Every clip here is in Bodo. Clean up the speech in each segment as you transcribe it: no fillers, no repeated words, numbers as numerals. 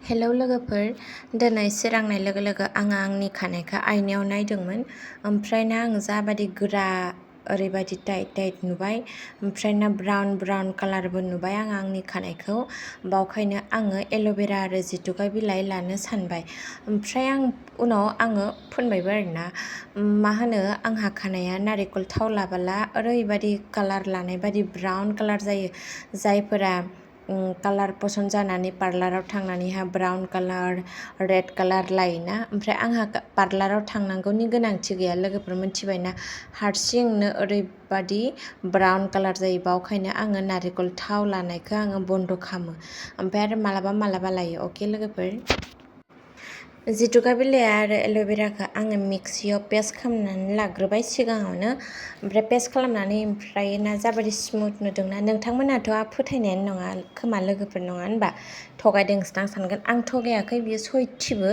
हेलौ लोगोफोर दिनै सोरांनाय लोगो लोगो आङो आंनि खानायखौ आयनायाव नायदोंमोन ओमफ्रायना आं जाबादि गोरा ओरैबादि टाइट नुबाय ओमफ्रायना ब्राउन कालारबो नुबाय आङो आंनि खानायखौ बावखायनो आङो एल'भेरा आरो जेथुखा बिलाइ लानो सानबाय ओमफ्राय उनाव आङो फुनबायबो आरोना मा होनो आंहा खानाया नारेंखल थाव लाबोला ओरैबादि कालार लानाय बादि ब्राउन कालार जायो जायफोरा कालार पसन्द जानानै पार्लाराव थांनानैहा ब्राउन कालार रेड कालार लायोना ओमफ्राय आंहा पार्लाराव थांनांगौनि गोनांथि गैया लोगोफोर मिथिबायना हारसिंनो ओरैबादि ब्राउन कालार जायो बावखायनो आङो नारेंखल थाव लानायखौ आङो बन्द' खालामो ओमफ्राय आरो मालाबा लायो अके लोगोफोर जेथुखा बिलाइ आरो एल'भेराखौ आङो मिक्सियाव पेस्ट खालामनानै लाग्रोबाय सिगाङावनो ओमफ्राय पेस्ट खालामनानै ओमफ्राय ना जाबादि स्मुथ नुदोंना नोंथांमोनाथ' फोथायनायानो नङा खोमा लोगोफोर नङा होनबा थगायदोंसो आं सानगोन आं थगायाखै बियो सयथिबो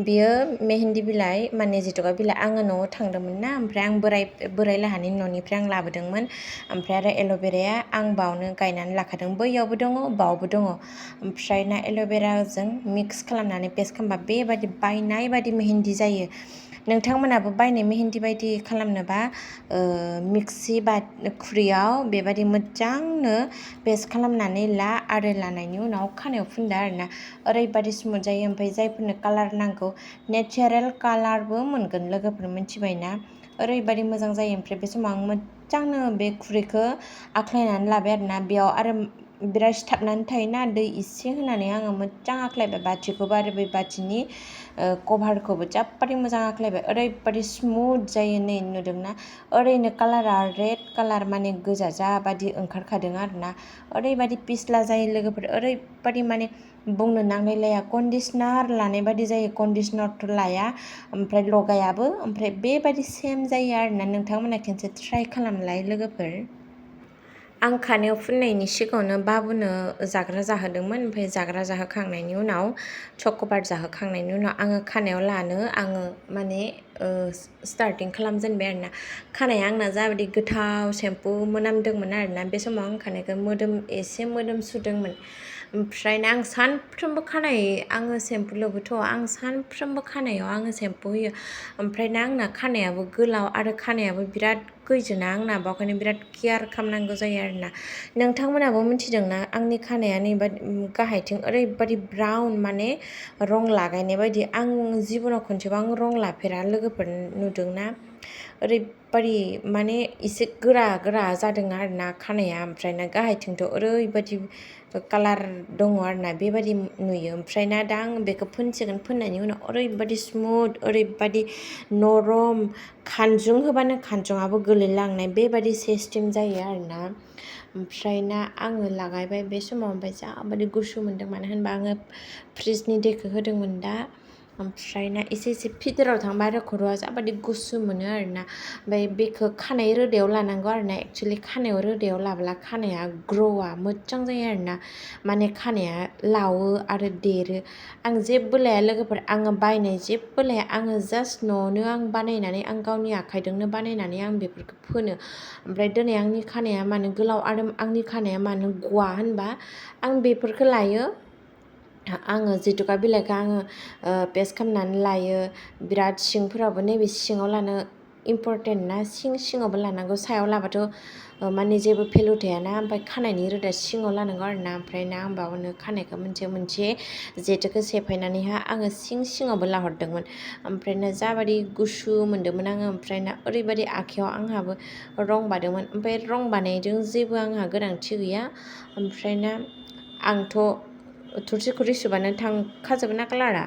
बियो मेहेन्दी बिलाइ माने जेथुखा बिलाइ आङो न'आव थांदोंमोन ना ओमफ्राय आं बोराय लाहानि न'निफ्राय आं लाबोदोंमोन ओमफ्राय आरो एल'भेराया आं बावनो गायनानै लाखादों बैयावबो दङ बावबो दङ ओमफ्राय ना एल'भेराजों मिक्स खालामनानै पेस्ट खालामबा बेबादि बायनाय बादि मेहेन्दी जायो नोंथांमोनाबो बायनाय मेहेन्दी बायदि खालामनोबा मिक्सि बा खुरैयाव बेबादि मोजांनो पेस्ट खालामनानै ला आरो लानायनि उनाव खानायाव फुनदो आरोना ओरैबादि स्मुथ जायो ओमफ्राय जायफोरनो कालार नांगौ नेचारेल कालारबो मोनगोन लोगोफोर मिथिबायना ओरैबादि मोजां जायो ओमफ्राय बे समाव आं मोजांनो बे खुरैखौ आख्लायनानै लाबाय आरोना बेयाव आरो बिराद सिथाबनानै थायोना दै इसे होनानै आङो मोजां आख्लायबाय बाथिखौबो आरो बे बाथिनि कभारखौबो जाबादि मोजां आख्लायबाय ओरैबादि स्मुथ जायो नै नुदोंना ओरैनो कालारा रेड कालार माने गोजा जाबादि ओंखारखादों आरोना ओरैबादि पिस्ला जायो लोगोफोर ओरैबादि माने बुंनो नांलायलाया कन्डिशनार लानाय बादि जायो कन्डिशनारथ' लाया ओमफ्राय लगायाबो ओमफ्राय बेबादि सेम जायो आरोना नोंथांमोना खनसे ट्राइ खालामलाय लोगोफोर आं खानायाव फुननायनि सिगाङावनो बाबुनो जाग्रा जाहोदोंमोन ओमफ्राय जाग्रा जाहोखांनायनि उनाव चक'बार जाहोखांनायनि उनाव आङो खानायाव लानो आङो माने स्टार्टिं खालामजेनबाय आरोना खानाया आंना जाबादि गोथाव सेम्पु मोनामदोंमोन आरोना बे समाव आं खानायखौ एसे मोदोम सुदोंमोन ओमफ्रायनो आं सानफ्रोमबो आङो सेम्पु लोबोथ' आं सानफ्रोमबो खानायाव आङो सेम्पु होयो ओमफ्रायना आंना खानायाबो गोलाव आरो खानायाबो बिराद गैजोना आंना बावखायनो बिराद केयार खालामनांगौ जायो आरोना नोंथांमोनाबो मिथिदोंना आंनि खानाया नैबा गाहायथिं ओरैबादि ब्राउन माने रं लागायनाय बायदि आं जिबनाव खनसेबो आं रं लाफेरा लोगोफोर नुदोंना ओरैबादि माने एसे गोरा जादों आरोना खानाया ओमफ्रायना गाहायथिंथ' ओरैबादि कालार दङ आरोना बेबादि नुयो ओमफ्रायना दा आं बेखौ फुनसिगोन फुननायनि उनाव ओरैबादि स्मुथ ओरैबादि नरम खानजुं होबानो खानजुङाबो गोलैलांनाय बेबादि सिस्टेम जायो आरोना ओमफ्रायना आङो लागायबाय बे समाव ओमफ्राय जाबादि गुसु मोनदों मानो होनबा आङो फ्रिजनि दैखौ होदोंमोन दा ओमफ्रायना एसे फिथोराव थांबा आरो खर'आ जाबादि गुसु मोनो आरोना ओमफ्राय बेखौ खानाय रोदायाव लानांगौ आरोना एक्सुवेलि खानायाव रोदायाव लाब्ला खानाया ग्र'आ मोजां जायो आरोना माने खानाया लावो आरो देरो आं जेबो लाया लोगोफोर आङो बायनाय जेबो लाया आङो जास्ट न'आवनो आं बानायनानै आं गावनि आखाइजोंनो बानायनानै आं बेफोरखौ फोनो ओमफ्राय दिनै आंनि खानाया मानो गोलाव आरो आंनि खानाया मानो गवा होनबा आं बेफोरखौ लायो आङो जेथुखा बिलाइखौ आङो पेस्ट खालामनानै लायो बिराद सिंफोरावबो नैबे सिङाव लानो इम्परटेन्ट ना सिङावबो लानांगौ सायाव लाबाथ' माने जेबो भेलु थायाना ओमफ्राय खानायनि रोदा सिङाव लानांगौ आरोना ओमफ्रायना आं बावनो खानायखौ मोनसे जेथोखौ सेफायनानैहा आङो सिङावबो लाहरदोंमोन ओमफ्रायना जाबादि गुसु मोनदोंमोन आङो ओमफ्रायना ओरैबादि आखायाव आंहाबो रं बादोंमोन ओमफ्राय रं बानायजों जेबो आंहा गोनांथि गैया ओमफ्रायना आंथ' थुरसि खुरै सुबानो थांखाजोबो ना कालारा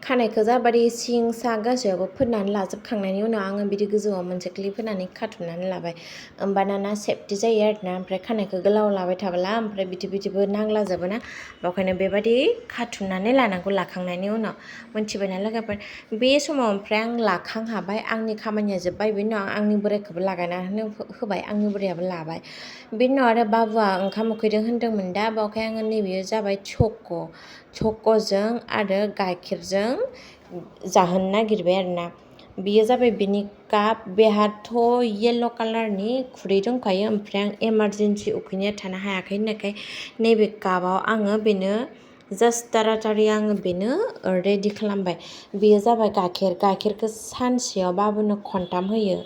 खानायखौ जाबादि सिं सा गासैयावबो फोननानै लाजोबखांनायनि उनाव आङो बिदि गोजौआव मोनसे क्लिप होनानै खाथुमनानै लाबाय होमबाना सेफटि जायो आरोना ओमफ्राय खानायखौ गोलाव लाबाय थाब्ला ओमफ्राय बिदिबो नांलाजोबोना बेखायनो बेबादि खाथुमनानै लानांगौ लाखांनायनि उनाव मोनथिबायना लोगोफोर बे समाव ओमफ्राय आं लाखांहाबाय आंनि खामानिया जोब्बाय बेनि उनाव आंनि बोराइखौबो लागायना होबाय आंनि बोरायाबो लाबाय बेनि उनाव आरो बाबुआ ओंखाम उखैदों होन्दोंमोन दा बावखाय आङो नैबेयो जाबाय चक'जों आरो गाइखेरजों जाहोनो नागिरबाय आरोना बेयो जाबाय बेनि काप बेहाथ' येल्ल' कालारनि खुरै दंखायो ओमफ्राय आं इमारजेन्सि उखैनाया थानो हायाखै होननायखाय नैबे कापाव आङो बेनो जास्ट तारातारि आङो बेनो रेडि खालामबाय। बेयो जाबाय गाइखेर। गाइखेरखौ सानसेयाव बाबुनो खनथाम होयो।